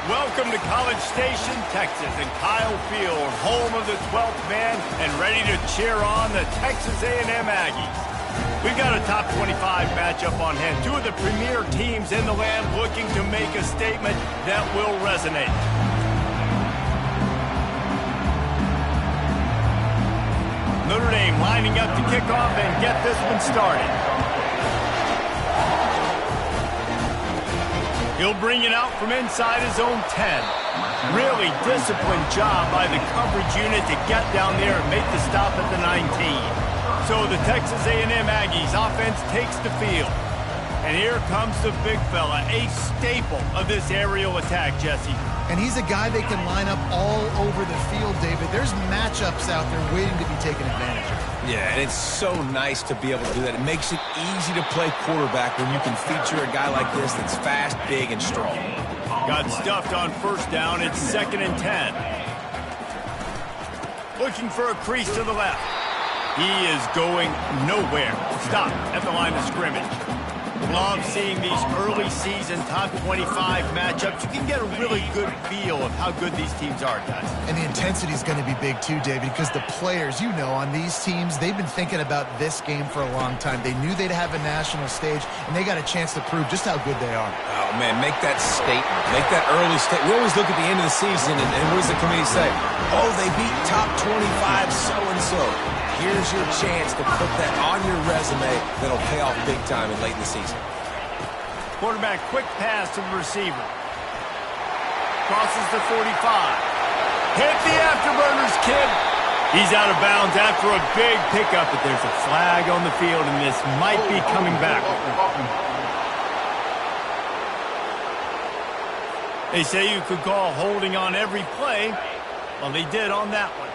Welcome to College Station, Texas, and Kyle Field, home of the 12th man, and ready to cheer on the Texas A&M Aggies. We've got a top 25 matchup on hand. Two of the premier teams in the land looking to make a statement that will resonate. Notre Dame lining up to kick off and get this one started. He'll bring it out from inside his own 10. Really disciplined job by the coverage unit to get down there and make the stop at the 19. So the Texas A&M Aggies offense takes the field. And here comes the big fella, a staple of this aerial attack, Jesse. And he's a guy they can line up all over the field, David. There's matchups out there waiting to be taken advantage of. Yeah, and it's so nice to be able to do that. It makes it easy to play quarterback when you can feature a guy like this that's fast, big, and strong. Got stuffed on first down. It's 2nd and 10. Looking for a crease to the left. He is going nowhere. Stop at the line of scrimmage. Love seeing these early season top 25 matchups. You can get a really good feel of how good these teams are, guys. And the intensity is going to be big too, David, because the players, you know, on these teams, they've been thinking about this game for a long time. They knew they'd have a national stage, and they got a chance to prove just how good they are. Oh, man, make that statement. Make that early statement. We always look at the end of the season, and what does the committee say? Oh, they beat top 25 so-and-so. Here's your chance to put that on your resume that'll pay off big time in late in the season. Quarterback, quick pass to the receiver. Crosses the 45. Hit the afterburners, kid. He's out of bounds after a big pickup, but there's a flag on the field, and this might be coming back. They say you could call holding on every play. Well, they did on that one.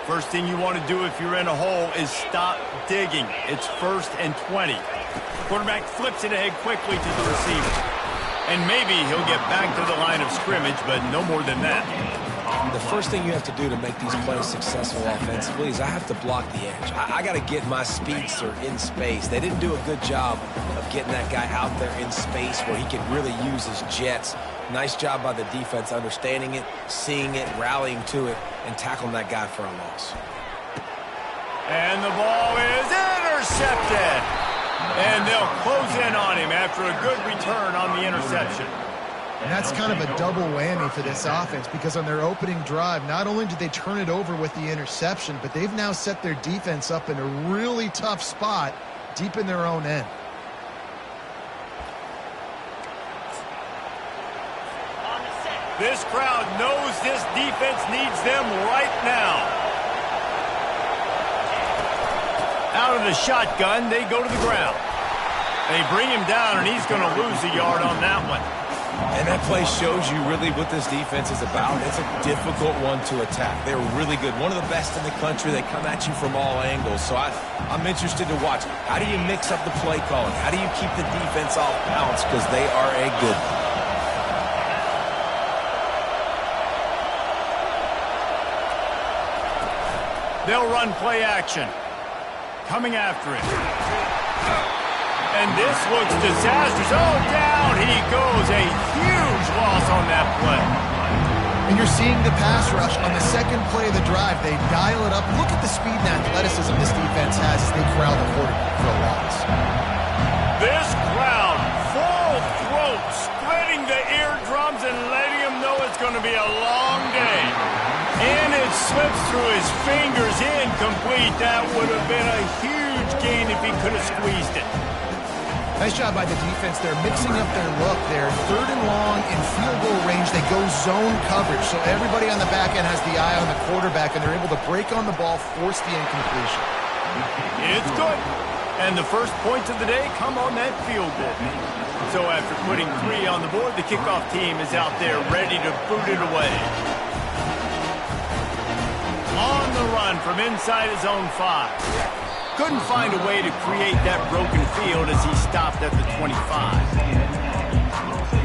First thing you want to do if you're in a hole is stop digging. It's 1st and 20. Quarterback flips it ahead quickly to the receiver. And maybe he'll get back to the line of scrimmage, but no more than that. The first thing you have to do to make these plays successful offensively is I have to block the edge. I got to get my speedster in space. They didn't do a good job of getting that guy out there in space where he could really use his jets. Nice job by the defense understanding it, seeing it, rallying to it, and tackling that guy for a loss. And the ball is intercepted. And they'll close in on him after a good return on the interception. And that's kind of a double whammy for this offense because on their opening drive, not only did they turn it over with the interception, but they've now set their defense up in a really tough spot deep in their own end. This crowd knows this defense needs them right now. Out of the shotgun, they go to the ground. They bring him down, and he's going to lose a yard on that one. And that play shows you really what this defense is about. It's a difficult one to attack. They're really good. One of the best in the country. They come at you from all angles. So I'm interested to watch. How do you mix up the play calling? How do you keep the defense off balance? Because they are a good one. They'll run play action. Coming after it. And this looks disastrous. Oh, down he goes. A huge loss on that play. And you're seeing the pass rush on the second play of the drive. They dial it up. Look at the speed and athleticism this defense has as they corral the quarterback for a loss. This crowd, full throat, splitting the eardrums and letting him know it's going to be a long day. And it slips through his fingers incomplete. That would have been a huge gain if he could have squeezed it. Nice job by the defense. They're mixing up their look there. 3rd and long in field goal range. They go zone coverage. So everybody on the back end has the eye on the quarterback, and they're able to break on the ball, force the incompletion. It's good. And the first points of the day come on that field goal. So after putting 3 on the board, the kickoff team is out there ready to boot it away. On the run from inside his own 5. Couldn't find a way to create that broken field as he stopped at the 25.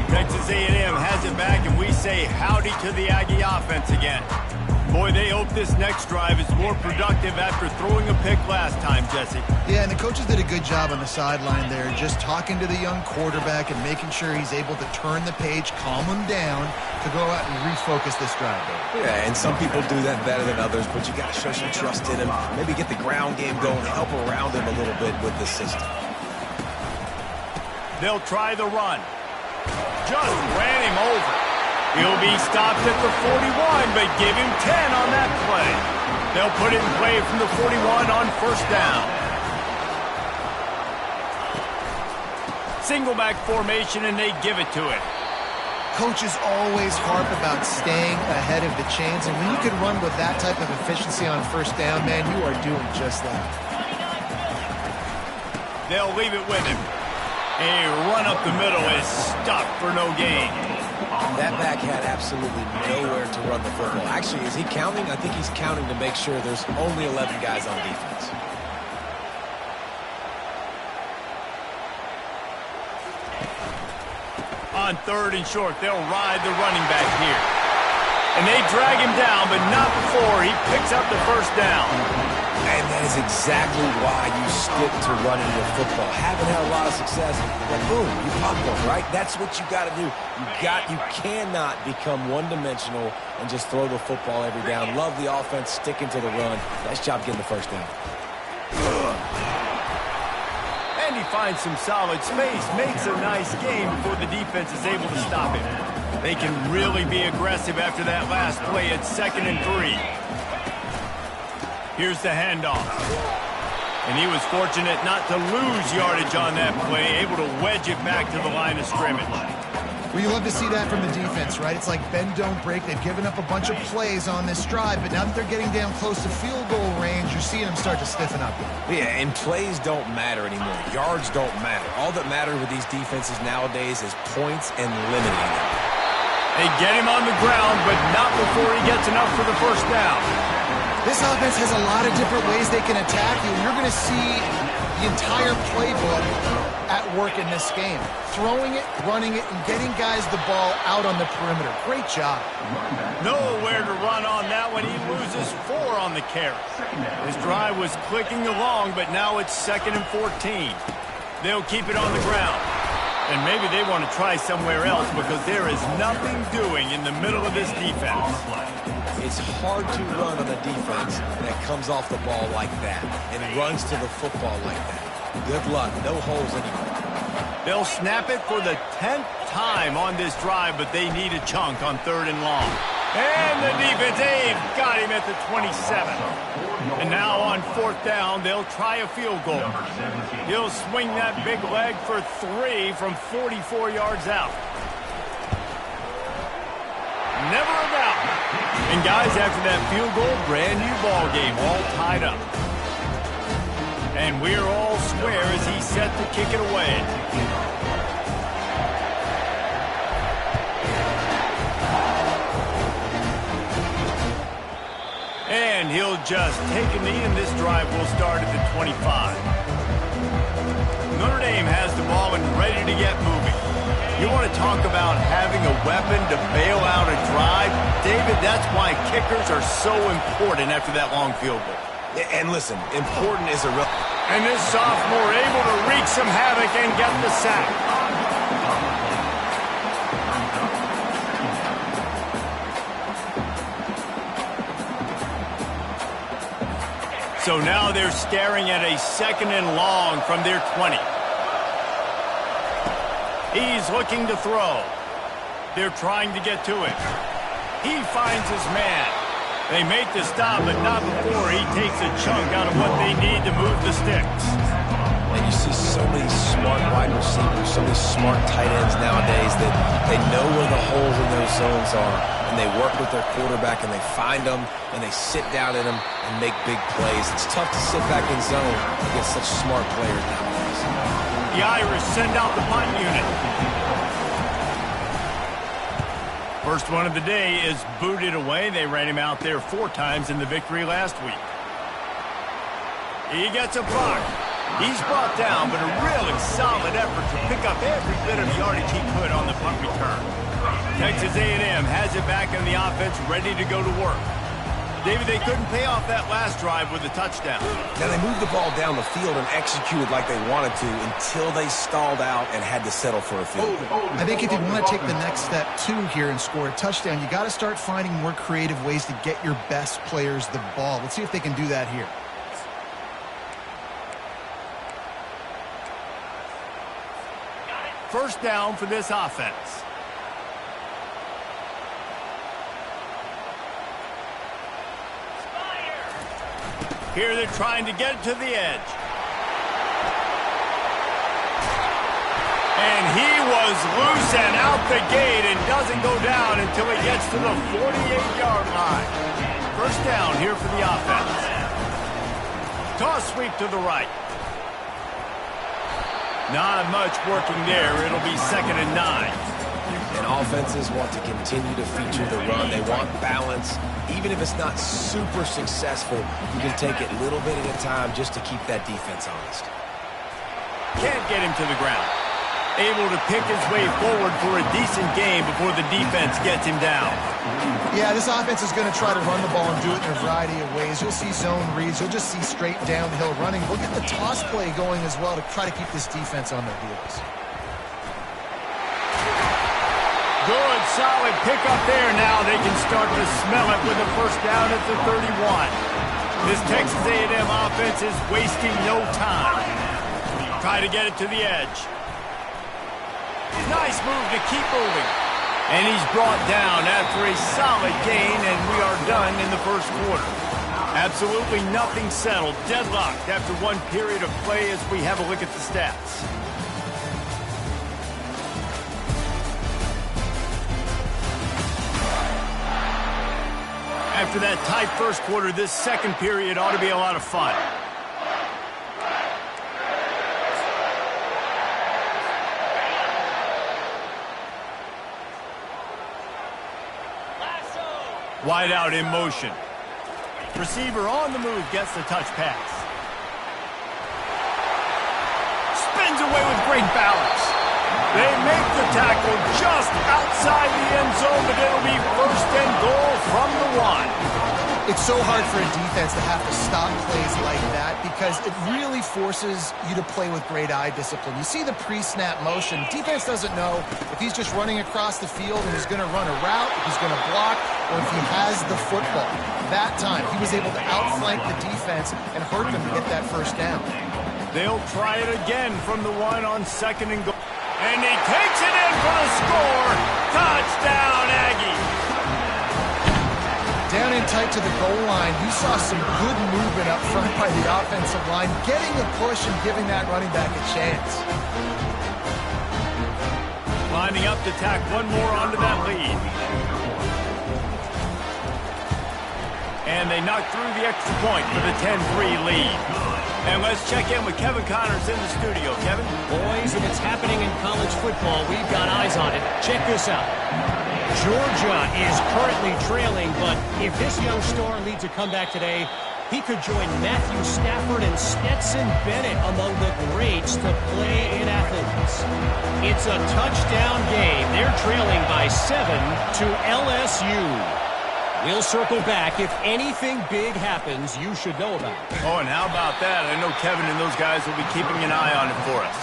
Texas A&M has it back, and we say howdy to the Aggie offense again. Boy, they hope this next drive is more productive after throwing a pick last time, Jesse. Yeah, and the coaches did a good job on the sideline there, just talking to the young quarterback and making sure he's able to turn the page, calm him down to go out and refocus this drive. Yeah, and some people do that better than others, but you got to show some trust in him. Maybe get the ground game going, help around him a little bit with the system. They'll try the run. Just ran him over. He'll be stopped at the 41, but give him 10 on that play. They'll put it in play from the 41 on first down. Single back formation, and they give it to it. Coaches always harp about staying ahead of the chains, and when you can run with that type of efficiency on first down, man, you are doing just that. They'll leave it with him. A run up the middle is stopped for no gain. That back had absolutely nowhere to run the football. Actually, is he counting? I think he's counting to make sure there's only 11 guys on defense. On third and short, they'll ride the running back here. And they drag him down, but not before he picks up the first down. And that is exactly why you stick to running your football. Haven't had a lot of success, but boom, you pop one, right? That's what you got to do. You cannot become one-dimensional and just throw the football every down. Love the offense, sticking to the run. Nice job getting the first down. And he finds some solid space, makes a nice game before the defense is able to stop him. They can really be aggressive after that last play at 2nd and 3. Here's the handoff. And he was fortunate not to lose yardage on that play, able to wedge it back to the line of scrimmage. Well, you love to see that from the defense, right? It's like bend, don't break. They've given up a bunch of plays on this drive, but now that they're getting down close to field goal range, you're seeing them start to stiffen up. Yeah, and plays don't matter anymore. Yards don't matter. All that matters with these defenses nowadays is points and limiting them. They get him on the ground, but not before he gets enough for the first down. This offense has a lot of different ways they can attack you. You're going to see the entire playbook at work in this game. Throwing it, running it, and getting guys the ball out on the perimeter. Great job. Nowhere to run on that one. He loses 4 on the carry. His drive was clicking along, but now it's 2nd and 14. They'll keep it on the ground. And maybe they want to try somewhere else because there is nothing doing in the middle of this defense. It's hard to run on a defense that comes off the ball like that and runs to the football like that. Good luck. No holes anymore. They'll snap it for the 10th time on this drive, but they need a chunk on 3rd and long. And the defense, they've got him at the 27. And now on 4th down, they'll try a field goal. He'll swing that big leg for 3 from 44 yards out. Never a doubt. And guys, after that field goal, brand new ball game, all tied up. And we're all square as he's set to kick it away. And he'll just take a knee, and this drive will start at the 25. Notre Dame has the ball and ready to get moving. You want to talk about having a weapon to bail out a drive? David, that's why kickers are so important after that long field goal. And listen, important is a real... And this sophomore able to wreak some havoc and get the sack. So now they're staring at a 2nd and long from their 20. He's looking to throw. They're trying to get to him. He finds his man. They make the stop, but not before he takes a chunk out of what they need to move the sticks. And you see so many smart wide receivers, so many smart tight ends nowadays that they know where the holes in those zones are, and they work with their quarterback, and they find them, and they sit down in them and make big plays. It's tough to sit back in zone against such smart players nowadays. The Irish send out the punt unit. First one of the day is booted away. They ran him out there 4 times in the victory last week. He gets a block. He's brought down, but a really solid effort to pick up every bit of yardage he could on the punt return. Texas A&M has it back in the offense, ready to go to work. David, they couldn't pay off that last drive with a touchdown. Now, they moved the ball down the field and executed like they wanted to until they stalled out and had to settle for a field goal. I think if you want to take the next step, too, here and score a touchdown, you got to start finding more creative ways to get your best players the ball. Let's see if they can do that here. First down for this offense. Here they're trying to get it to the edge. And he was loose and out the gate and doesn't go down until he gets to the 48-yard line. First down here for the offense. Toss sweep to the right. Not much working there. It'll be 2nd and 9. And offenses want to continue to feature the run. They want balance. Even if it's not super successful, you can take it little bit at a time just to keep that defense honest. Can't get him to the ground. Able to pick his way forward for a decent game before the defense gets him down. Yeah, this offense is going to try to run the ball and do it in a variety of ways. You'll see zone reads. You'll just see straight downhill running. We'll get the toss play going as well to try to keep this defense on their heels. Good, solid pickup there. Now they can start to smell it with a first down at the 31. This Texas A&M offense is wasting no time. Try to get it to the edge. Nice move to keep moving. And he's brought down after a solid gain, and we are done in the first quarter. Absolutely nothing settled. Deadlocked after one period of play as we have a look at the stats. After that tight first quarter, this second period ought to be a lot of fun. Wide out in motion. Receiver on the move gets the touch pass. Spins away with great balance. They make the tackle just outside the end zone, but it'll be 1st and goal from the 1. It's so hard for a defense to have to stop plays like that because it really forces you to play with great eye discipline. You see the pre-snap motion. Defense doesn't know if he's just running across the field and he's going to run a route, if he's going to block, or if he has the football. That time, he was able to outflank the defense and hurt them to get that first down. They'll try it again from the 1 on 2nd and goal. And he takes it in for the score. Touchdown, Aggie. Down in tight to the goal line, you saw some good movement up front by the offensive line, getting the push and giving that running back a chance. Lining up to tack one more onto that lead. And they knock through the extra point for the 10-3 lead. And let's check in with Kevin Connors in the studio. Kevin? Boys, if it's happening in college football, we've got eyes on it. Check this out. Georgia is currently trailing, but if this young star leads a comeback today, he could join Matthew Stafford and Stetson Bennett among the greats to play in Athens. It's a touchdown game. They're trailing by 7 to LSU. We'll circle back. If anything big happens, you should know about it. Oh, and how about that? I know Kevin and those guys will be keeping an eye on it for us.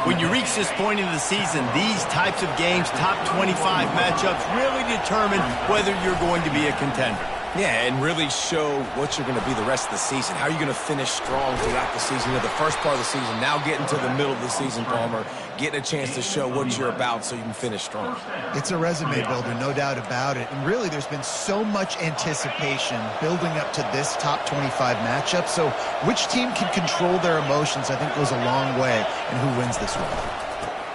When you reach this point in the season, these types of games, top 25 matchups, really determine whether you're going to be a contender. Yeah, and really show what you're going to be the rest of the season. How are you going to finish strong throughout the season? The first part of the season, now getting to the middle of the season, Palmer, getting a chance to show what you're about so you can finish strong. It's a resume builder, no doubt about it. And really, there's been so much anticipation building up to this top 25 matchup. So which team can control their emotions, I think, goes a long way in who wins this one.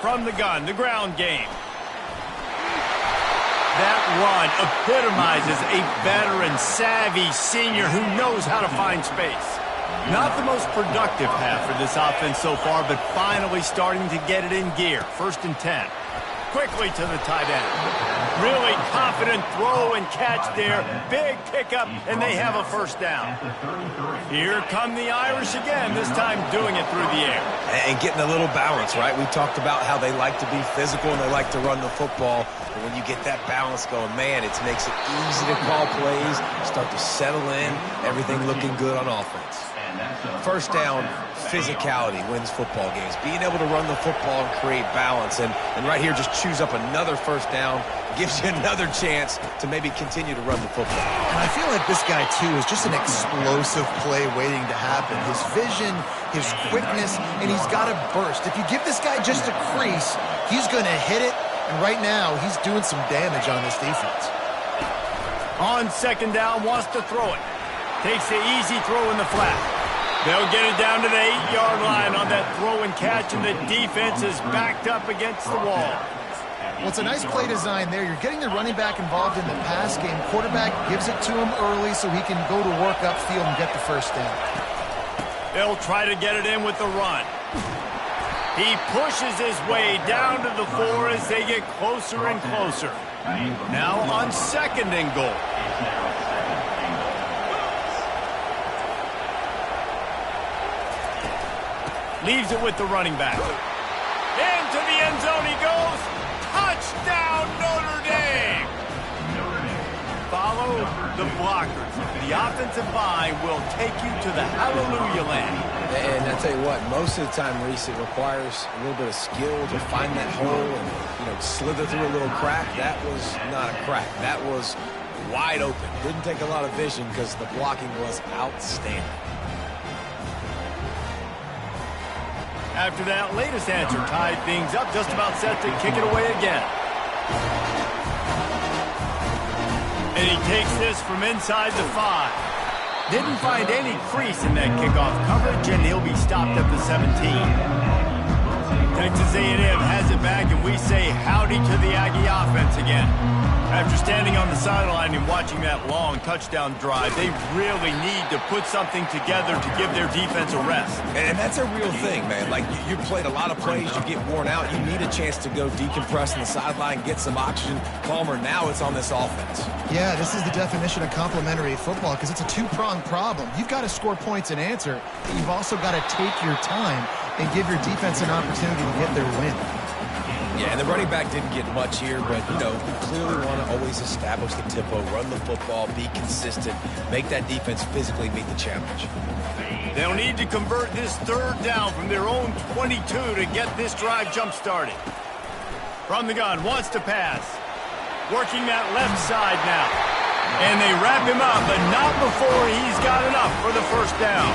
From the gun, the ground game. That run epitomizes a veteran, savvy senior who knows how to find space. Not the most productive half for this offense so far, but finally starting to get it in gear. 1st and 10. quickly to the tight end. Really confident throw and catch there. Big pickup, and they have a first down. Here come the Irish again, this time doing it through the air. And getting a little balance, right? We talked about how they like to be physical and they like to run the football. But when you get that balance going, man, it makes it easy to call plays, start to settle in, everything looking good on offense. First down, physicality wins football games. Being able to run the football and create balance. And right here, just choose up another first down, gives you another chance to maybe continue to run the football. And I feel like this guy, too, is just an explosive play waiting to happen. His vision, his quickness, and he's got a burst. If you give this guy just a crease, he's going to hit it. And right now, he's doing some damage on this defense. On second down, wants to throw it. Takes the easy throw in the flat. They'll get it down to the 8-yard line on that throw and catch, and the defense is backed up against the wall. Well, it's a nice play design there. You're getting the running back involved in the pass game. Quarterback gives it to him early so he can go to work upfield and get the first down. They'll try to get it in with the run. He pushes his way down to the 4 as they get closer and closer. Now on second and goal. Leaves it with the running back. Into the end zone he goes. Touchdown, Notre Dame! Follow the blockers. The offensive line will take you to the hallelujah land. And I tell you what, most of the time, Reese, it requires a little bit of skill to find that hole and, slither through a little crack. That was not a crack. That was wide open. Didn't take a lot of vision because the blocking was outstanding. After that latest answer tied things up, just about set to kick it away again. And he takes this from inside the 5. Didn't find any crease in that kickoff coverage, and he'll be stopped at the 17. Texas A&M has it back, and we say howdy to the Aggie offense again. After standing on the sideline and watching that long touchdown drive, they really need to put something together to give their defense a rest. And that's a real thing, man. Like, you played a lot of plays, you get worn out, you need a chance to go decompress on the sideline, get some oxygen, calmer. Now it's on this offense. Yeah, this is the definition of complementary football because it's a two-pronged problem. You've got to score points and answer, but you've also got to take your time and give your defense an opportunity to get their win. Yeah, and the running back didn't get much here, but, you clearly want to always establish the tempo, run the football, be consistent, make that defense physically meet the challenge. They'll need to convert this third down from their own 22 to get this drive jump-started. From the gun, wants to pass. Working that left side now. And they wrap him up, but not before he's got enough for the first down.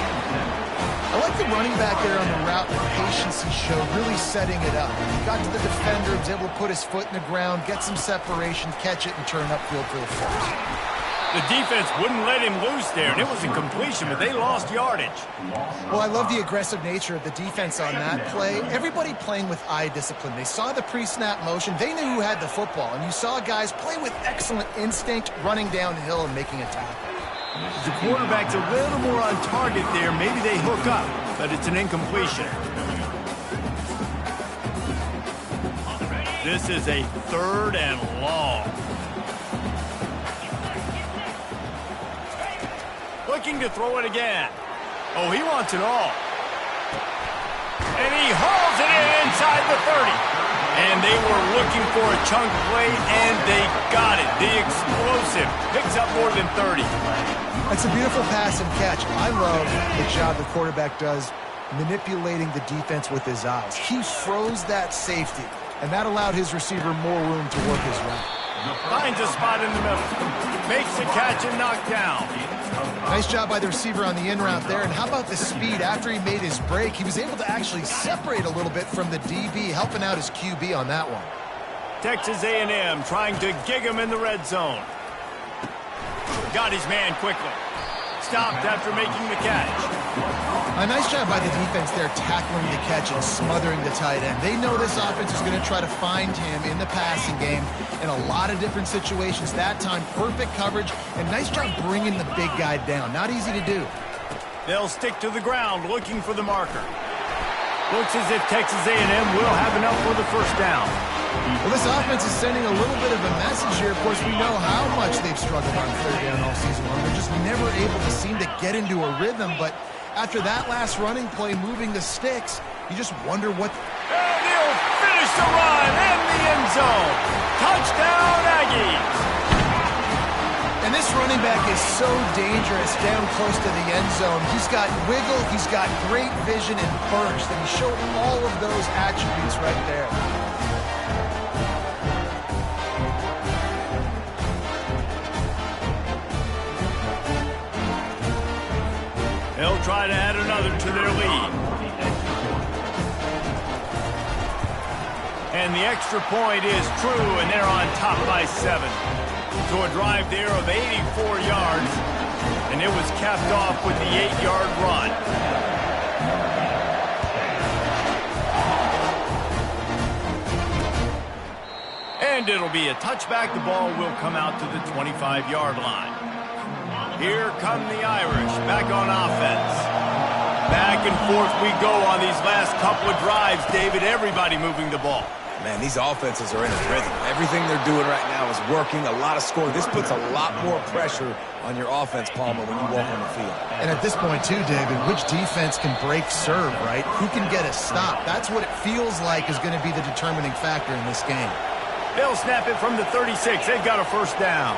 I like the running back there on the route, the patience he showed, really setting it up. He got to the defender, was able to put his foot in the ground, get some separation, catch it, and turn upfield for the first. The defense wouldn't let him loose there, and it was a completion, but they lost yardage. Well, I love the aggressive nature of the defense on that play. Everybody playing with eye discipline. They saw the pre-snap motion. They knew who had the football, and you saw guys play with excellent instinct, running downhill and making a tackle. The quarterback's a little more on target there. Maybe they hook up, but it's an incompletion. This is a third and long. Looking to throw it again. Oh, he wants it all. And he hauls it in inside the 30. And they were looking for a chunk play, and they got it. The explosive picks up more than 30. That's a beautiful pass and catch. I love the job the quarterback does manipulating the defense with his eyes. He froze that safety, and that allowed his receiver more room to work his route. Finds a spot in the middle. Makes the catch and knocked down. Nice job by the receiver on the in route there. And how about the speed after he made his break? He was able to actually separate a little bit from the DB, helping out his QB on that one. Texas A&M trying to gig him in the red zone. Got his man quickly. Stopped after making the catch. A nice job by the defense there, tackling the catch and smothering the tight end. They know this offense is going to try to find him in the passing game in a lot of different situations. That time, perfect coverage, and nice job bringing the big guy down. Not easy to do. They'll stick to the ground looking for the marker. Looks as if Texas A&M will have enough for the first down. Well, this offense is sending a little bit of a message here. Of course, we know how much they've struggled on third down all season long. They're just never able to seem to get into a rhythm. But after that last running play, moving the sticks, you just wonder what... And he'll finish the run in the end zone. Touchdown, Aggies. And this running back is so dangerous down close to the end zone. He's got wiggle, he's got great vision and burst, and he showed all of those attributes right there. They'll try to add another to their lead. And the extra point is true, and they're on top by 7. So a drive there of 84 yards, and it was capped off with the 8-yard run. And it'll be a touchback. The ball will come out to the 25-yard line. Here come the Irish back on offense. Back and forth we go on these last couple of drives, David. Everybody moving the ball. Man, these offenses are in a rhythm. Everything they're doing right now is working. A lot of scoring. This puts a lot more pressure on your offense, Palmer, when you walk on the field. And at this point, too, David, which defense can break serve, right? Who can get a stop? That's what it feels like is going to be the determining factor in this game. They'll snap it from the 36. They've got a first down.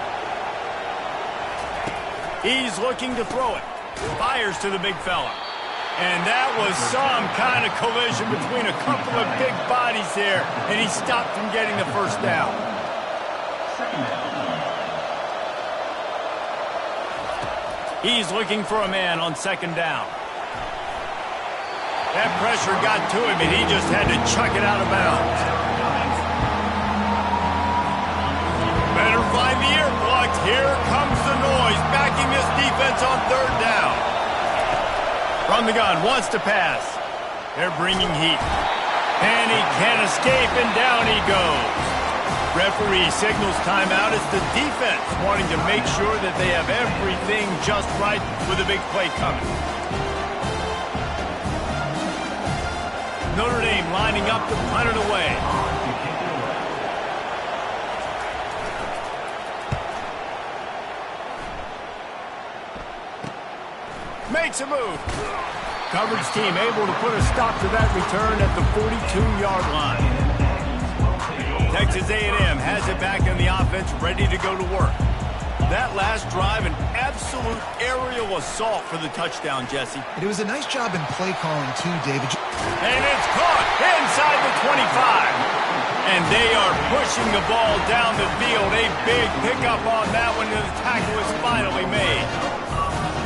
He's looking to throw it. Fires to the big fella. And that was some kind of collision between a couple of big bodies there, and he stopped from getting the first down. He's looking for a man on second down. That pressure got to him, and he just had to chuck it out of bounds. Better find the ear plugs. Here comes the noise, backing this defense on third down. From the gun, wants to pass. They're bringing heat. And he can't escape, and down he goes. Referee signals timeout. It's the defense wanting to make sure that they have everything just right with a big play coming. Notre Dame lining up to punt it away. Makes a move. Coverage team able to put a stop to that return at the 42-yard line. Texas A&M has it back in the offense, ready to go to work. That last drive, an absolute aerial assault for the touchdown, Jesse. And it was a nice job in play calling, too, David. And it's caught inside the 25. And they are pushing the ball down the field. A big pickup on that one, and the tackle is finally made.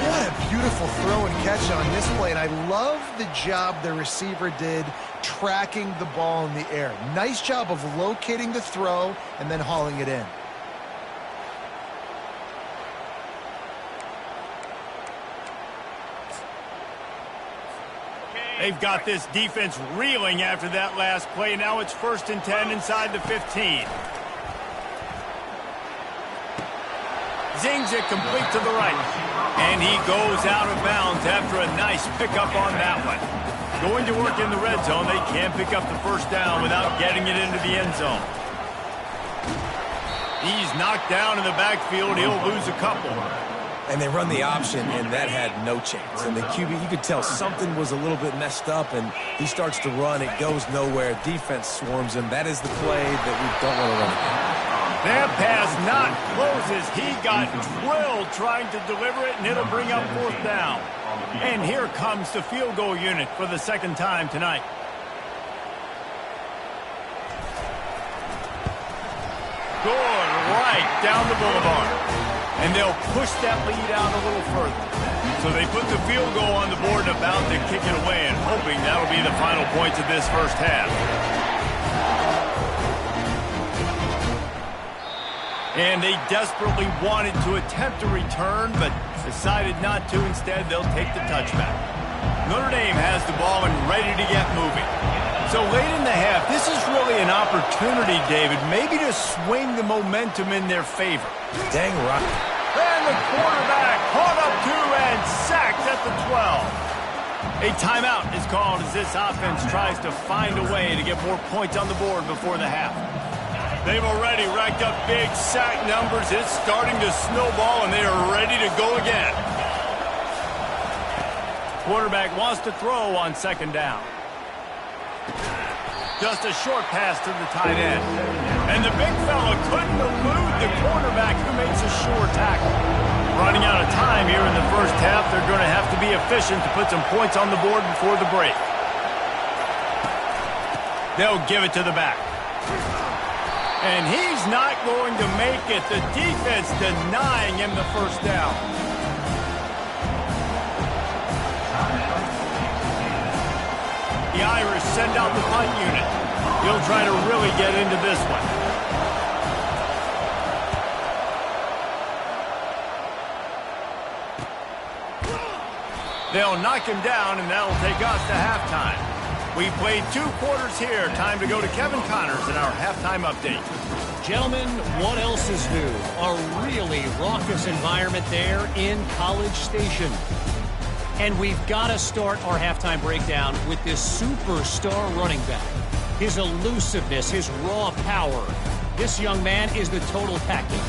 What a beautiful throw and catch on this play, and I love the job the receiver did tracking the ball in the air. Nice job of locating the throw and then hauling it in. They've got this defense reeling after that last play. Now it's 1st and 10 inside the 15. Zings it complete to the right. And he goes out of bounds after a nice pickup on that one. Going to work in the red zone. They can't pick up the first down without getting it into the end zone. He's knocked down in the backfield. He'll lose a couple. And they run the option, and that had no chance. And the QB, you could tell something was a little bit messed up, and he starts to run. It goes nowhere. Defense swarms him. That is the play that we don't want to run again. That pass not closes. He got drilled trying to deliver it, and it'll bring up 4th down. And here comes the field goal unit for the second time tonight. Good, right down the boulevard. And they'll push that lead out a little further. So they put the field goal on the board and about to kick it away, and hoping that'll be the final points of this first half. And they desperately wanted to attempt a return, but decided not to. Instead, they'll take the touchback. Notre Dame has the ball and ready to get moving. So late in the half, this is really an opportunity, David, maybe to swing the momentum in their favor. Dang right. And the quarterback caught up to and sacked at the 12. A timeout is called as this offense tries to find a way to get more points on the board before the half. They've already racked up big sack numbers. It's starting to snowball, and they are ready to go again. Quarterback wants to throw on second down. Just a short pass to the tight end. And the big fella couldn't elude the quarterback who makes a sure tackle. Running out of time here in the first half. They're going to have to be efficient to put some points on the board before the break. They'll give it to the back. And he's not going to make it. The defense denying him the first down. The Irish send out the punt unit. He'll try to really get into this one. They'll knock him down, and that'll take us to halftime. We played 2 quarters here. Time to go to Kevin Connors in our halftime update. Gentlemen, what else is new? A really raucous environment there in College Station. And we've got to start our halftime breakdown with this superstar running back. His elusiveness, his raw power. This young man is the total package.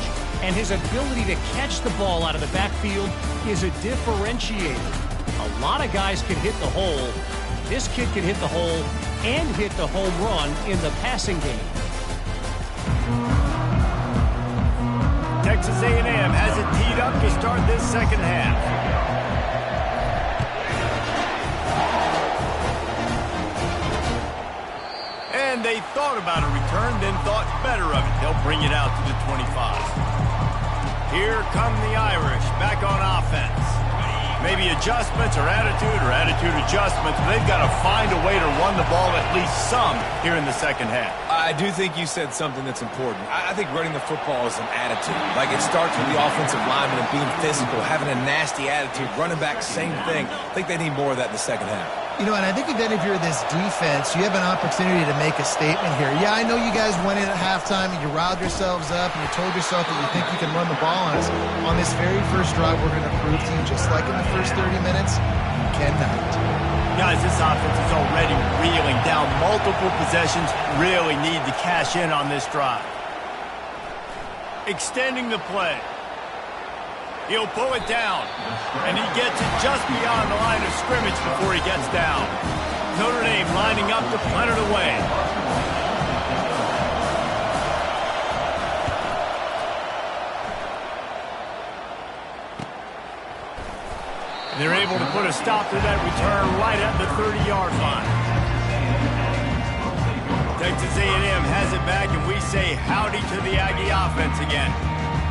And his ability to catch the ball out of the backfield is a differentiator. A lot of guys can hit the hole. This kid can hit the hole and hit the home run in the passing game. Texas A&M has it teed up to start this second half. And they thought about a return, then thought better of it. They'll bring it out to the 25. Here come the Irish back on offense. Maybe adjustments or attitude adjustments. They've got to find a way to run the ball at least some here in the second half. I do think you said something that's important. I think running the football is an attitude. Like, it starts with the offensive lineman and being physical, having a nasty attitude. Running back, same thing. I think they need more of that in the second half. You know, and I think then if you're this defense, you have an opportunity to make a statement here. Yeah, I know you guys went in at halftime and you riled yourselves up and you told yourself that you think you can run the ball on us. On this very first drive, we're going to prove to you, just like in the first 30 minutes, you cannot. Guys, this offense is already reeling down multiple possessions. Really need to cash in on this drive. Extending the play. He'll pull it down, and he gets it just beyond the line of scrimmage before he gets down. Notre Dame lining up to punt it away. And they're able to put a stop to that return right at the 30-yard line. Texas A&M has it back, and we say howdy to the Aggie offense again.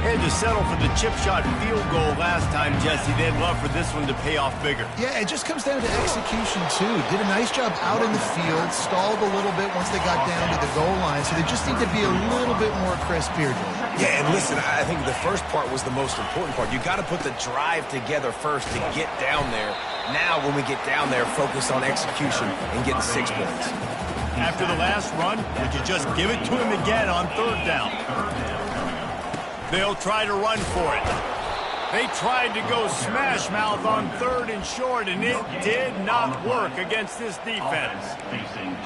They had to settle for the chip shot field goal last time, Jesse. They'd love for this one to pay off bigger. Yeah, it just comes down to execution, too. Did a nice job out in the field, stalled a little bit once they got down to the goal line, so they just need to be a little bit more crisp here, Joe. Yeah, and listen, I think the first part was the most important part. You got to put the drive together first to get down there. Now, when we get down there, focus on execution and getting 6 points. After the last run, would you just give it to him again on third down? They'll try to run for it. They tried to go smash mouth on third and short, and it did not work against this defense.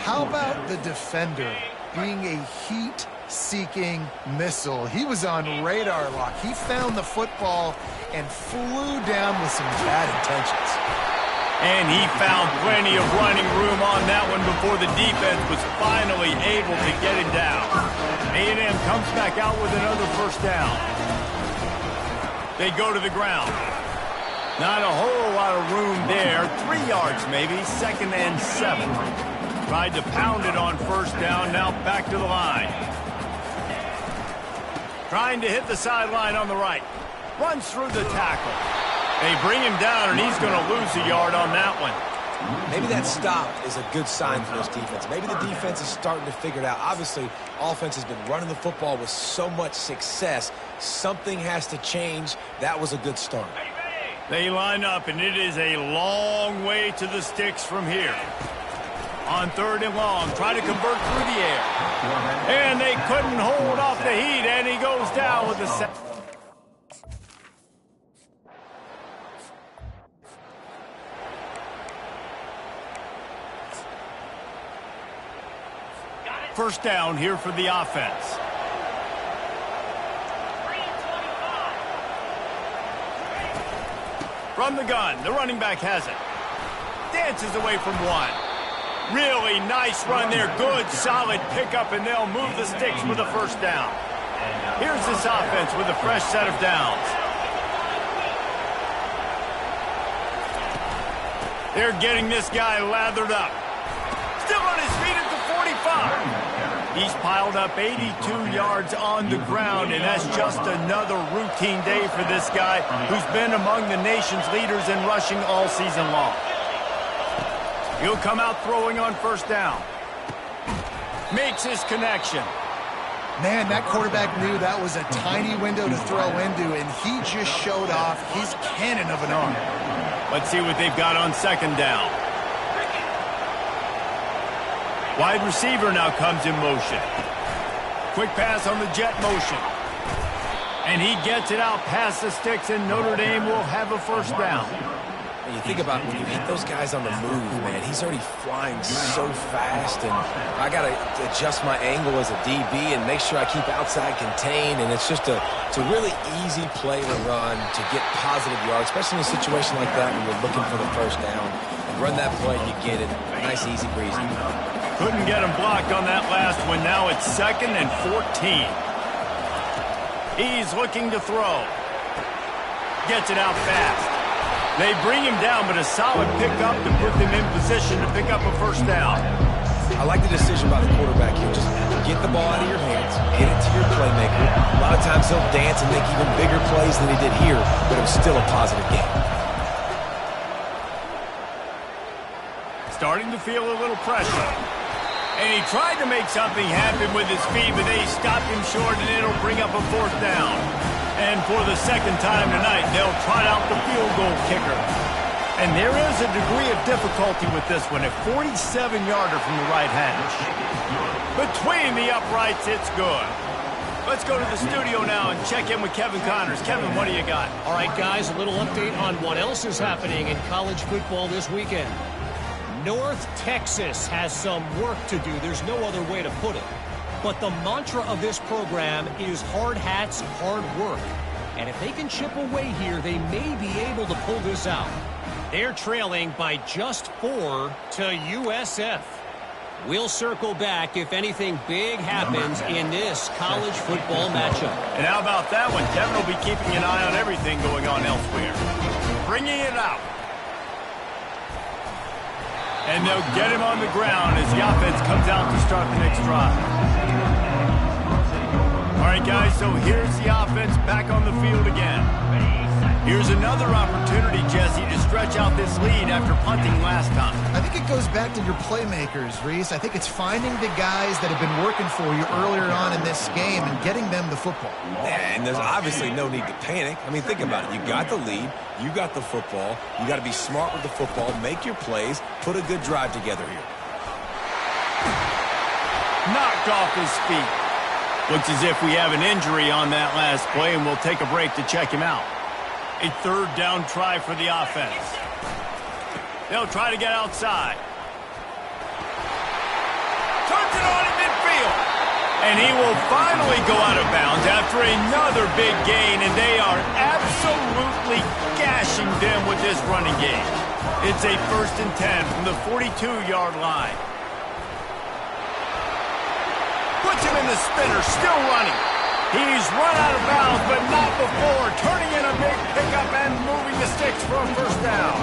How about the defender being a heat-seeking missile? He was on radar lock. He found the football and flew down with some bad intentions. And he found plenty of running room on that one before the defense was finally able to get him down. A&M comes back out with another first down. They go to the ground. Not a whole lot of room there. 3 yards maybe, 2nd and 7. Tried to pound it on first down, now back to the line. Trying to hit the sideline on the right. Runs through the tackle. They bring him down, and he's going to lose a yard on that one. Maybe that stop is a good sign for this defense. Maybe the defense is starting to figure it out. Obviously, offense has been running the football with so much success. Something has to change. That was a good start. They line up, and it is a long way to the sticks from here. On third and long, try to convert through the air. And they couldn't hold off the heat, and he goes down with the set. First down here for the offense. From the gun, the running back has it. Dances away from one. Really nice run there. Good, solid pickup, and they'll move the sticks with a first down. Here's this offense with a fresh set of downs. They're getting this guy lathered up. Still on his feet at the 45. He's piled up 82 yards on the ground, and that's just another routine day for this guy who's been among the nation's leaders in rushing all season long. He'll come out throwing on first down. Makes his connection. Man, that quarterback knew that was a tiny window to throw into, and he just showed off his cannon of an arm. Let's see what they've got on second down. Wide receiver now comes in motion. Quick pass on the jet motion. And he gets it out past the sticks, and Notre Dame will have a first down. And you think about when you hit those guys on the move, man, he's already flying so fast, and I got to adjust my angle as a DB and make sure I keep outside contained, and it's just a really easy play to run to get positive yards, especially in a situation like that when you're looking for the first down. And run that play, you get it. Nice, easy breezy. Couldn't get him blocked on that last one. Now it's 2nd and 14. He's looking to throw. Gets it out fast. They bring him down, but a solid pickup to put them in position to pick up a first down. I like the decision by the quarterback here. Just get the ball out of your hands, get it to your playmaker. A lot of times he'll dance and make even bigger plays than he did here, but it was still a positive game. Starting to feel a little pressure. And he tried to make something happen with his feet, but they stopped him short, and it'll bring up a fourth down. And for the second time tonight, they'll trot out the field goal kicker. And there is a degree of difficulty with this one, a 47-yarder from the right hash. Between the uprights, it's good. Let's go to the studio now and check in with Kevin Connors. Kevin, what do you got? All right, guys, a little update on what else is happening in college football this weekend. North Texas has some work to do. There's no other way to put it. But the mantra of this program is hard hats, hard work. And if they can chip away here, they may be able to pull this out. They're trailing by just 4 to USF. We'll circle back if anything big happens in this college football matchup. And how about that one? Kevin will be keeping an eye on everything going on elsewhere. Bringing it out. And they'll get him on the ground as the offense comes out to start the next drive. All right, guys, so here's the offense back on the field again. Here's another opportunity, Jesse, to stretch out this lead after punting last time. I think it goes back to your playmakers, Reese. I think it's finding the guys that have been working for you earlier on in this game and getting them the football. And there's obviously no need to panic. I mean, think about it. You got the lead. You got the football. You got to be smart with the football. Make your plays. Put a good drive together here. Knocked off his feet. Looks as if we have an injury on that last play, and we'll take a break to check him out. A third down try for the offense. They'll try to get outside. Turns it on in midfield. And he will finally go out of bounds after another big gain, and they are absolutely gashing them with this running game. It's a 1st and 10 from the 42-yard line. Puts him in the spinner, still running. He's run out of bounds, but not before. Turning in a big pickup and moving the sticks for a first down.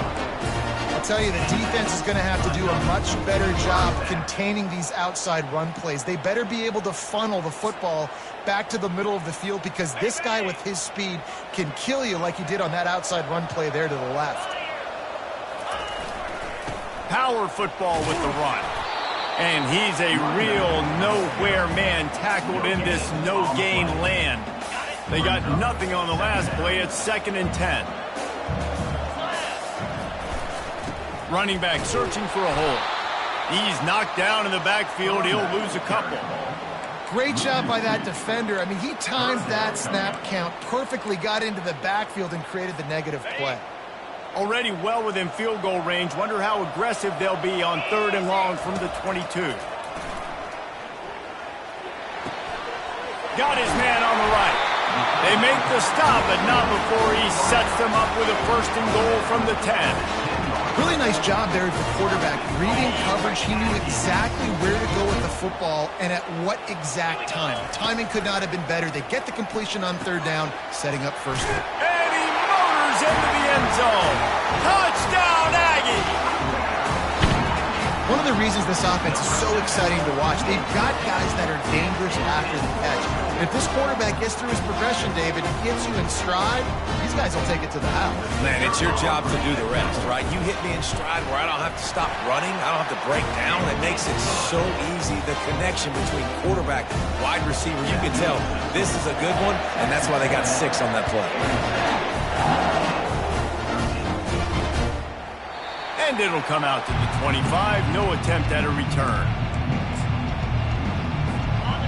I'll tell you, the defense is going to have to do a much better job containing these outside run plays. They better be able to funnel the football back to the middle of the field, because this guy with his speed can kill you like he did on that outside run play there to the left. Power football with the run. And he's a real nowhere man tackled in this no-gain land. They got nothing on the last play. It's 2nd and 10. Running back searching for a hole. He's knocked down in the backfield. He'll lose a couple. Great job by that defender. I mean, he timed that snap count perfectly, got into the backfield, and created the negative play. Already well within field goal range. Wonder how aggressive they'll be on 3rd and long from the 22. Got his man on the right. They make the stop, but not before he sets them up with a 1st and goal from the 10. Really nice job there at the quarterback. Reading coverage, he knew exactly where to go with the football and at what exact time. The timing could not have been better. They get the completion on 3rd down, setting up 1st down. And he motors into the end zone. Touchdown, Aggie! One of the reasons this offense is so exciting to watch, they've got guys that are dangerous after the catch. And if this quarterback gets through his progression, David, gets you in stride, these guys will take it to the house. Man, it's your job to do the rest, right? You hit me in stride where I don't have to stop running. I don't have to break down. It makes it so easy. The connection between quarterback, wide receiver, you can tell this is a good one, and that's why they got 6 on that play. And it'll come out to the 25. No attempt at a return.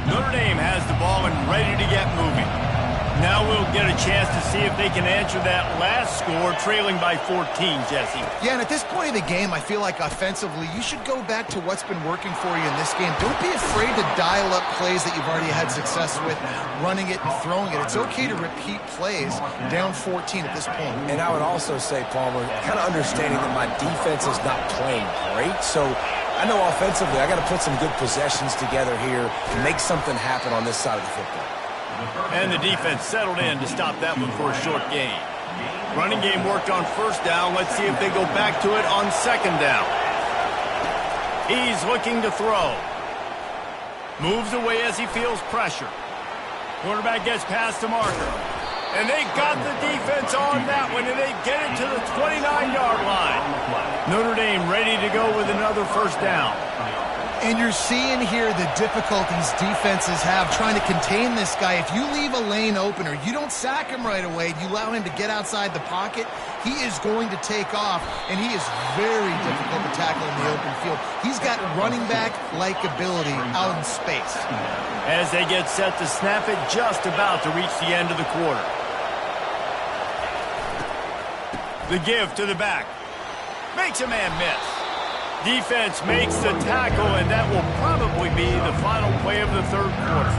Notre Dame has the ball and ready to get moving. Now we'll get a chance to see if they can answer that last score, trailing by 14, Jesse. Yeah, and at this point of the game, I feel like offensively, you should go back to what's been working for you in this game. Don't be afraid to dial up plays that you've already had success with, running it and throwing it. It's okay to repeat plays down 14 at this point. And I would also say, Palmer, kind of understanding that my defense is not playing great, so I know offensively I got to put some good possessions together here and make something happen on this side of the football. And the defense settled in to stop that one for a short gain. Running game worked on 1st down. Let's see if they go back to it on 2nd down. He's looking to throw. Moves away as he feels pressure. Quarterback gets past the marker. And they got the defense on that one, and they get it to the 29-yard line. Notre Dame ready to go with another 1st down. And you're seeing here the difficulties defenses have trying to contain this guy. If you leave a lane open or you don't sack him right away, you allow him to get outside the pocket, he is going to take off, and he is very difficult to tackle in the open field. He's got running back-like ability out in space. As they get set to snap it, just about to reach the end of the quarter. The give to the back. Makes a man miss. Defense makes the tackle, and that will probably be the final play of the 3rd quarter.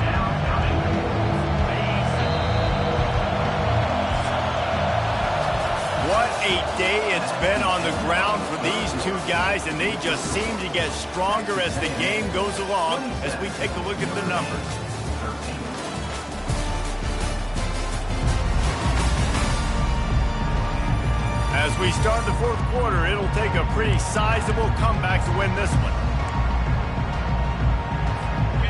What a day it's been on the ground for these 2 guys, and they just seem to get stronger as the game goes along as we take a look at the numbers. As we start the 4th quarter, it'll take a pretty sizable comeback to win this one.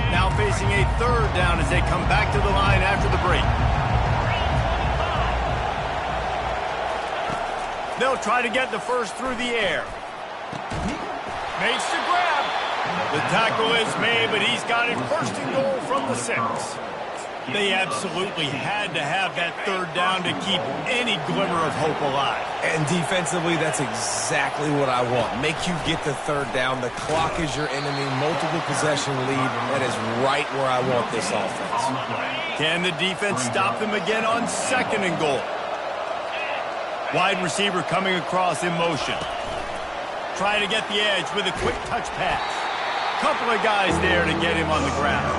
Now facing a 3rd down as they come back to the line after the break. They'll try to get the 1st through the air. Makes the grab. The tackle is made, but he's got it 1st and goal from the 6. They absolutely had to have that 3rd down to keep any glimmer of hope alive. And defensively, that's exactly what I want. Make you get the 3rd down. The clock is your enemy. Multiple possession lead. That is right where I want this offense. Can the defense stop them again on 2nd and goal? Wide receiver coming across in motion. Trying to get the edge with a quick touch pass. Couple of guys there to get him on the ground.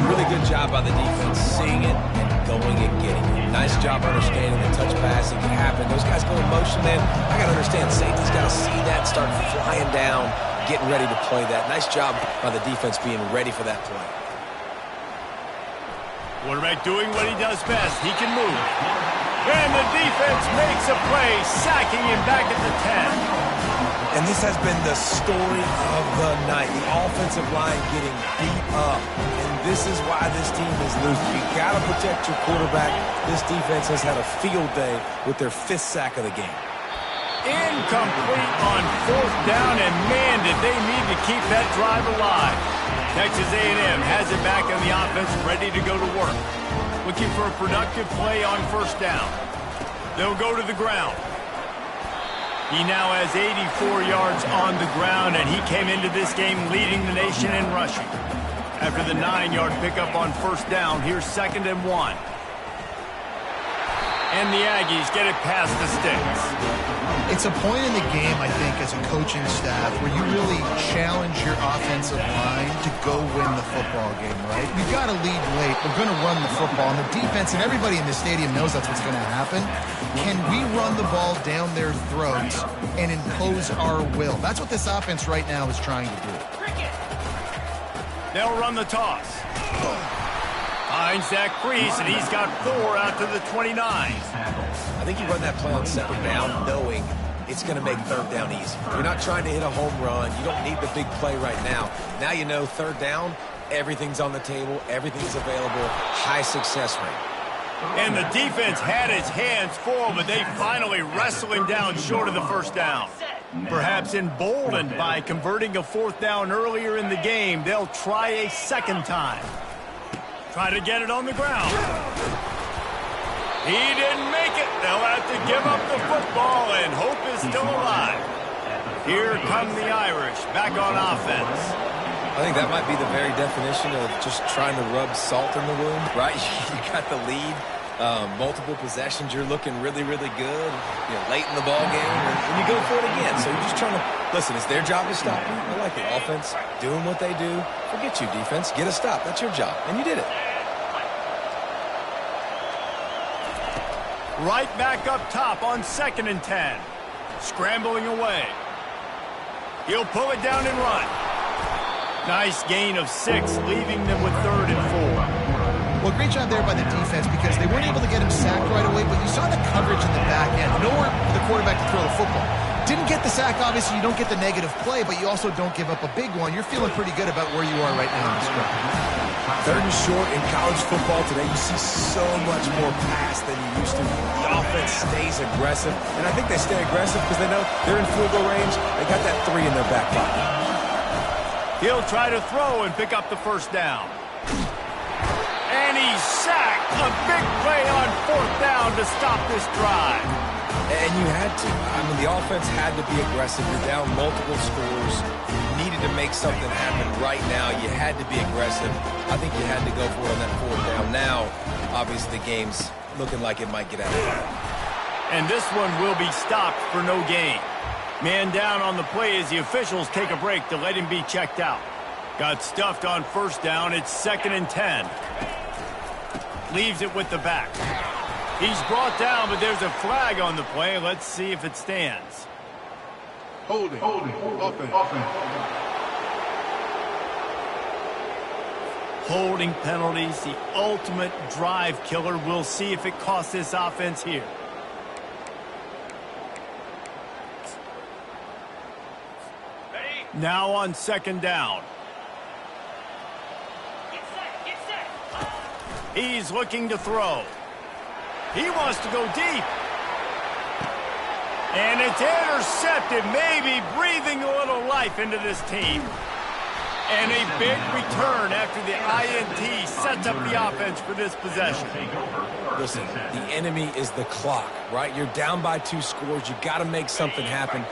Really good job by the defense, seeing it and going and getting it. Nice job understanding the touch passing can happen. Those guys go in motion, man. I got to understand, safety's got to see that, start flying down, getting ready to play that. Nice job by the defense being ready for that play. Quarterback doing what he does best. He can move. And the defense makes a play, sacking him back at the 10. And this has been the story of the night. The offensive line getting beat up. And this is why this team is losing. You got to protect your quarterback. This defense has had a field day with their 5th sack of the game. Incomplete on 4th down, and man, did they need to keep that drive alive. Texas A&M has it back in the offense, ready to go to work. Looking for a productive play on 1st down. They'll go to the ground. He now has 84 yards on the ground, and he came into this game leading the nation in rushing. After the 9-yard pickup on 1st down, here's 2nd and 1. And the Aggies get it past the sticks. It's a point in the game, I think, as a coaching staff where you really challenge your offensive line to go win the football game, right? You've got to lead late. We're going to run the football. And the defense, and everybody in the stadium knows that's what's going to happen. Can we run the ball down their throats and impose our will? That's what this offense right now is trying to do. They'll run the toss. Finds that crease, and he's got 4 out to the 29. I think you run that play on second down knowing it's going to make third down easy. You're not trying to hit a home run. You don't need the big play right now. Now you know third down, everything's on the table, everything's available, high success rate. And the defense had its hands full, but they finally wrestle him down short of the first down. Perhaps emboldened by converting a 4th down earlier in the game, they'll try a second time. Try to get it on the ground. He didn't make it. They'll have to give up the football, and hope is still alive. Here come the Irish back on offense. I think that might be the very definition of just trying to rub salt in the wound, right? You got the lead, multiple possessions, you're looking really, really good, late in the ball game, and you go for it again. So you're just trying to, listen, it's their job to stop you. I like it. Offense, doing what they do. Forget you, defense. Get a stop. That's your job, and you did it. Right back up top on 2nd and 10. Scrambling away. He'll pull it down and run. Nice gain of 6, leaving them with 3rd and 4. Well, great job there by the defense because they weren't able to get him sacked right away, but you saw the coverage in the back end. Nowhere for the quarterback to throw the football. Didn't get the sack, obviously. You don't get the negative play, but you also don't give up a big one. You're feeling pretty good about where you are right now in the scrum. 3rd and short in college football today, you see so much more pass than you used to. The offense stays aggressive, and I think they stay aggressive because they know they're in field goal range. They got that 3 in their back pocket. He'll try to throw and pick up the 1st down. And he's sacked. A big play on 4th down to stop this drive. And you had to. I mean, the offense had to be aggressive. You're down multiple scores. You needed to make something happen right now. You had to be aggressive. I think you had to go for it on that 4th down. Now, obviously, the game's looking like it might get out of hand. And this one will be stopped for no gain. Man down on the play as the officials take a break to let him be checked out. Got stuffed on 1st down. It's 2nd and 10. Leaves it with the back. He's brought down, but there's a flag on the play. Let's see if it stands. Holding. Offense. Holding penalties, the ultimate drive killer. We'll see if it costs this offense here. Now on 2nd down. He's looking to throw. He wants to go deep. And it's intercepted, maybe breathing a little life into this team. And a big return after the INT sets up the offense for this possession. Listen, the enemy is the clock, right? You're down by 2 scores. You got to make something happen.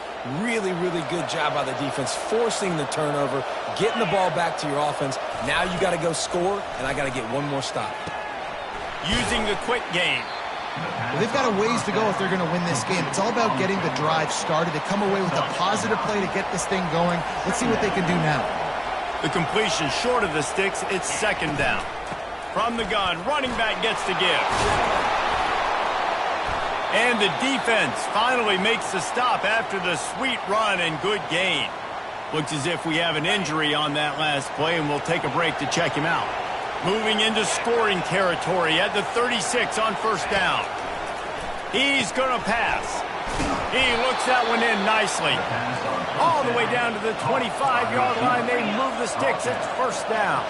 Really, really good job by the defense, forcing the turnover, getting the ball back to your offense. Now you got to go score, and I got to get one more stop. Using the quick game. Well, they've got a ways to go if they're going to win this game. It's all about getting the drive started. They come away with a positive play to get this thing going. Let's see what they can do now. The completion short of the sticks. It's 2nd down. From the gun, running back gets to give. And the defense finally makes the stop after the sweet run and good gain. Looks as if we have an injury on that last play, and we'll take a break to check him out. Moving into scoring territory at the 36 on 1st down. He's going to pass. He looks that one in nicely. All the way down to the 25-yard line. They move the sticks. It's 1st down.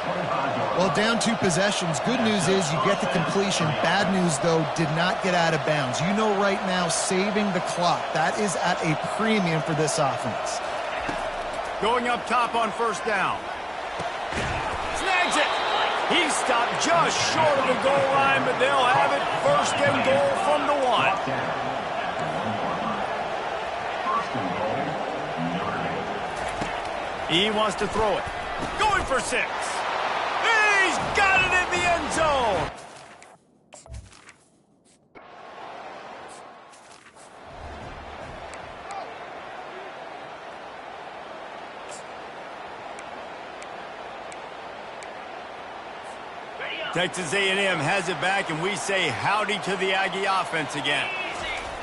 Well, down 2 possessions. Good news is you get the completion. Bad news, though, did not get out of bounds. You know right now, saving the clock. That is at a premium for this offense. Going up top on 1st down. Snags it. He stopped just short of the goal line, but they'll have it 1st and goal from the 1. He wants to throw it. Going for 6. He's got it in the end zone. Texas A&M has it back, and we say howdy to the Aggie offense again.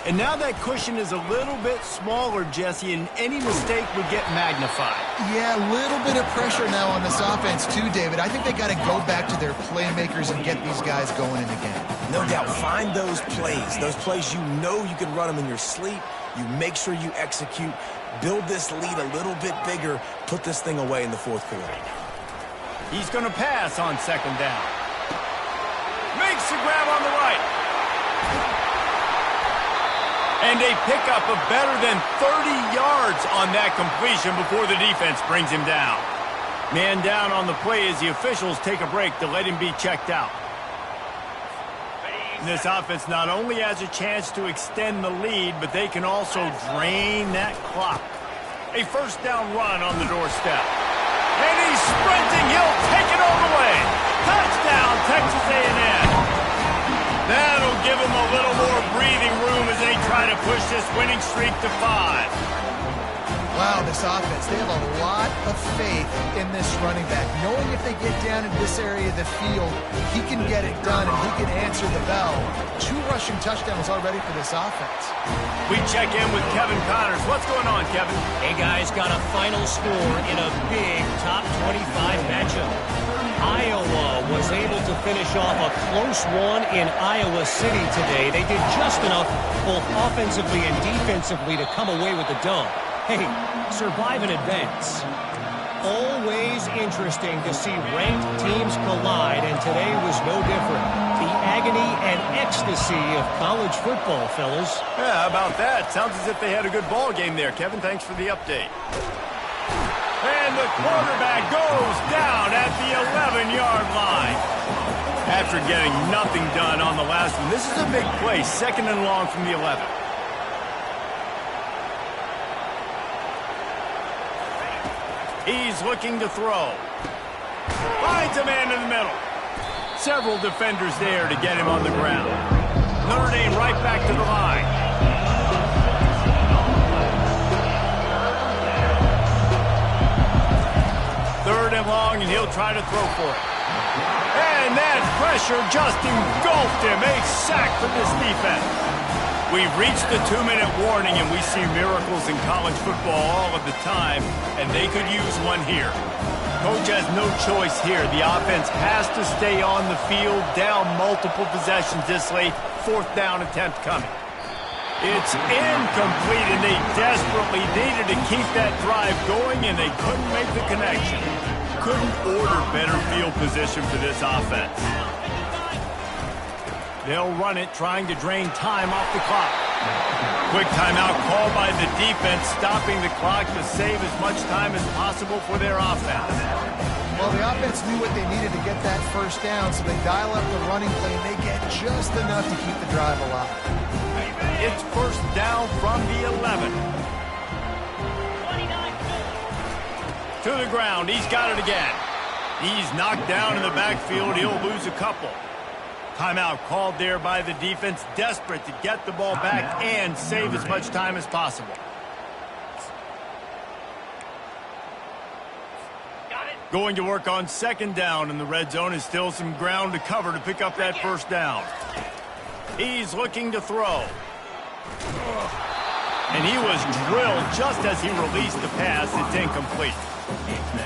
And now that cushion is a little bit smaller, Jesse, and any mistake would get magnified. Yeah, a little bit of pressure now on this offense too, David. I think they got to go back to their playmakers and get these guys going in the game. No doubt. Find those plays you know you can run them in your sleep. You make sure you execute. Build this lead a little bit bigger. Put this thing away in the fourth quarter. He's going to pass on second down. Makes the grab on the right. And a pickup of better than 30 yards on that completion before the defense brings him down. Man down on the play as the officials take a break to let him be checked out. And this offense not only has a chance to extend the lead, but they can also drain that clock. A first down run on the doorstep. And he's sprinting. He'll take it all the way. Touchdown, Texas A&M. That'll give them a little more breathing room as they try to push this winning streak to 5. Wow, this offense, they have a lot of faith in this running back. Knowing if they get down into this area of the field, he can get it done and he can answer the bell. 2 rushing touchdowns already for this offense. We check in with Kevin Connors. What's going on, Kevin? Hey, guys, got a final score in a big top 25 matchup. Iowa was able to finish off a close one in Iowa City today. They did just enough both offensively and defensively to come away with the dub. Hey, survive and advance. Always interesting to see ranked teams collide, and today was no different. The agony and ecstasy of college football, fellas. Yeah, how about that? Sounds as if they had a good ball game there, Kevin. Thanks for the update. And the quarterback goes down at the 11-yard line. After getting nothing done on the last one, this is a big play, 2nd and long from the 11. He's looking to throw. Finds a man in the middle. Several defenders there to get him on the ground. Notre Dame right back to the line. Third and long, and he'll try to throw for it. And that pressure just engulfed him. A sack for this defense. We've reached the 2-minute warning, and we see miracles in college football all of the time, and they could use one here. Coach has no choice here. The offense has to stay on the field, down multiple possessions this late. 4th down attempt coming. It's incomplete, and they desperately needed to keep that drive going, and they couldn't make the connection. Couldn't order better field position for this offense. They'll run it, trying to drain time off the clock. Quick timeout called by the defense, stopping the clock to save as much time as possible for their offense. Well, the offense knew what they needed to get that first down, so they dial up the running play, and they get just enough to keep the drive alive. It's first down from the 11. To the ground. He's got it again. He's knocked down in the backfield. He'll lose a couple. Timeout called there by the defense, desperate to get the ball back and save as much time as possible. Going to work on 2nd down in the red zone, is still some ground to cover to pick up that first down. He's looking to throw. And he was drilled just as he released the pass. It's incomplete.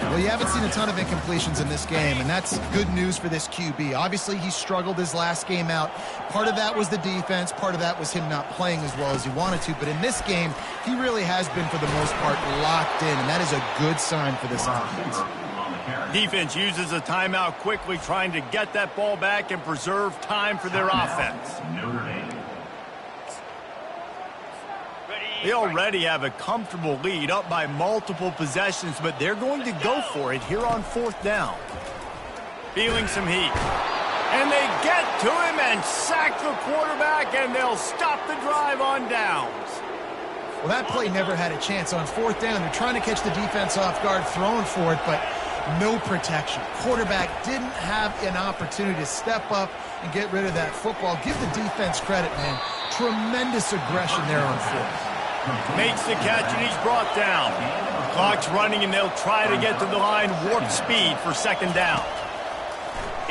Well, you haven't seen a ton of incompletions in this game, and that's good news for this QB. Obviously, he struggled his last game out. Part of that was the defense. Part of that was him not playing as well as he wanted to. But in this game, he really has been, for the most part, locked in, and that is a good sign for this offense. Defense uses a timeout quickly, trying to get that ball back and preserve time for their offense. They already have a comfortable lead, up by multiple possessions, but they're going to go for it here on 4th down. Feeling some heat. And they get to him and sack the quarterback, and they'll stop the drive on downs. Well, that play never had a chance. On 4th down, they're trying to catch the defense off guard, throwing for it, but no protection. Quarterback didn't have an opportunity to step up and get rid of that football. Give the defense credit, man. Tremendous aggression there on 4th. Makes the catch, and he's brought down. Clock's running, and they'll try to get to the line, warp speed for 2nd down.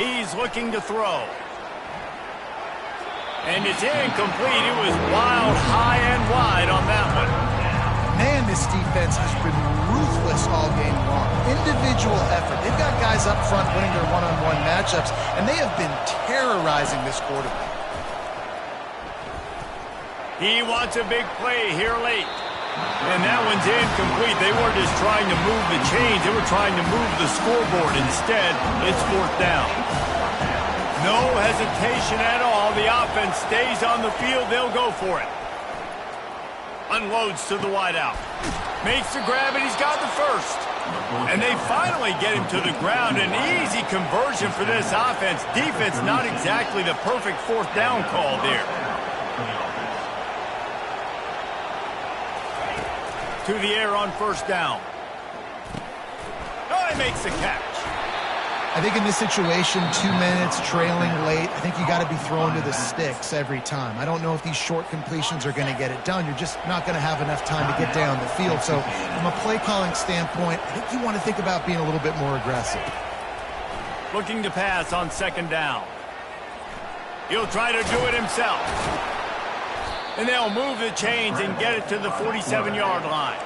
He's looking to throw. And it's incomplete. It was wild, high and wide on that one. Man, this defense has been ruthless all game long. Individual effort. They've got guys up front winning their one-on-one matchups, and they have been terrorizing this quarterback. He wants a big play here late. And that one's incomplete. They weren't just trying to move the chains. They were trying to move the scoreboard. Instead, it's 4th down. No hesitation at all. The offense stays on the field. They'll go for it. Unloads to the wideout. Makes the grab, and he's got the first. And they finally get him to the ground. An easy conversion for this offense. Defense, not exactly the perfect 4th down call there. To the air on 1st down. Oh, he makes the catch. I think in this situation, 2 minutes, trailing late, I think you got to be thrown to the sticks every time. I don't know if these short completions are going to get it done. You're just not going to have enough time to get down the field. So from a play calling standpoint, I think you want to think about being a little bit more aggressive. Looking to pass on 2nd down. He'll try to do it himself. And they'll move the chains and get it to the 47-yard line.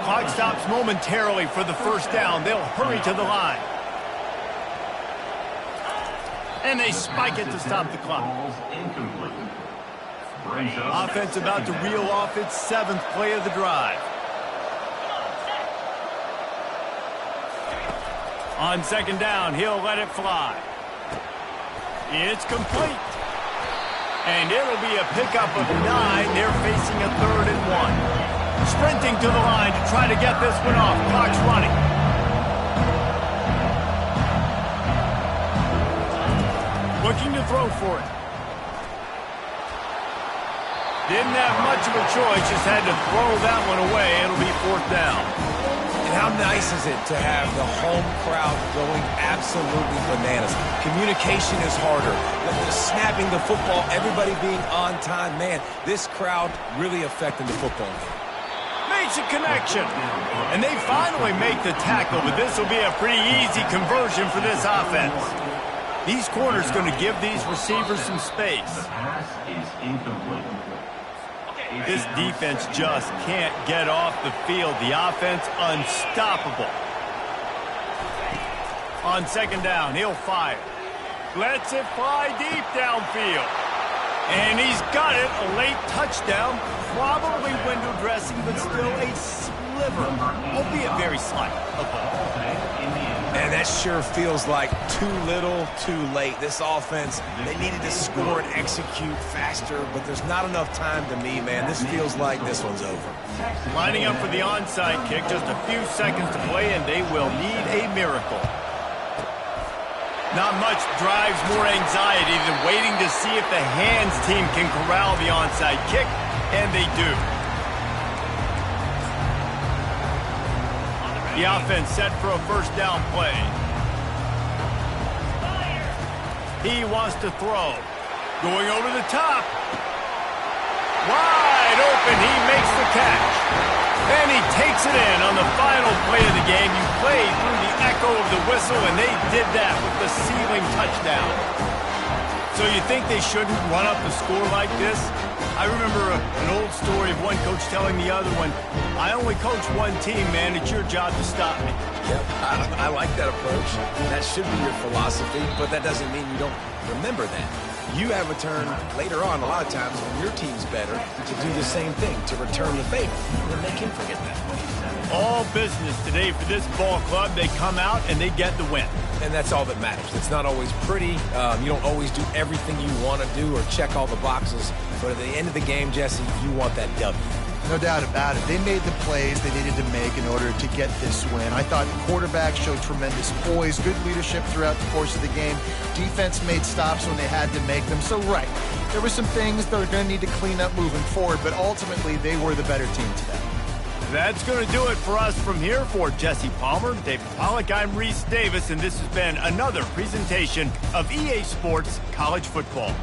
Clock stops momentarily for the 1st down. They'll hurry to the line. And they spike it to stop the clock. Offense about to reel off its 7th play of the drive. On 2nd down, he'll let it fly. It's complete. And it'll be a pickup of 9. They're facing a 3rd and 1. Sprinting to the line to try to get this one off. Clock's running. Looking to throw for it. Didn't have much of a choice, just had to throw that one away. It'll be 4th down. And how nice is it to have the home crowd going absolutely bananas? Communication is harder. The snapping the football, everybody being on time. Man, this crowd really affecting the football game. Makes a connection. And they finally make the tackle, but this will be a pretty easy conversion for this offense. These corners going to give these receivers some space. This defense just can't get off the field. The offense unstoppable. On 2nd down, he'll fire. Lets it fly deep downfield. And he's got it. A late touchdown. Probably window dressing, but still a sliver, albeit very slight, of ball. And that sure feels like too little, too late. This offense, they needed to score and execute faster, but there's not enough time to me, man. This feels like this one's over. Lining up for the onside kick, just a few seconds to play, and they will need a miracle. Not much drives more anxiety than waiting to see if the hands team can corral the onside kick, and they do. The offense set for a 1st down play. He wants to throw. Going over the top. Wide open. He makes the catch. And he takes it in on the final play of the game. You played through the echo of the whistle, and they did that with the ceiling touchdown. So you think they shouldn't run up the score like this? I remember an old story of one coach telling the other one, I only coach one team, man. It's your job to stop me. Yep, I like that approach. That should be your philosophy, but that doesn't mean you don't remember that. You have a turn later on, a lot of times, when your team's better, to do the same thing, to return the favor. And make him forget that. All business today for this ball club. They come out and they get the win. And that's all that matters. It's not always pretty. You don't always do everything you want to do or check all the boxes. But at the end of the game, Jesse, you want that W. No doubt about it. They made the plays they needed to make in order to get this win. I thought the quarterback showed tremendous poise, good leadership throughout the course of the game. Defense made stops when they had to make them. So, right, there were some things they're going to need to clean up moving forward, but ultimately they were the better team today. That's going to do it for us from here. For Jesse Palmer, David Pollack, I'm Reese Davis, and this has been another presentation of EA Sports College Football.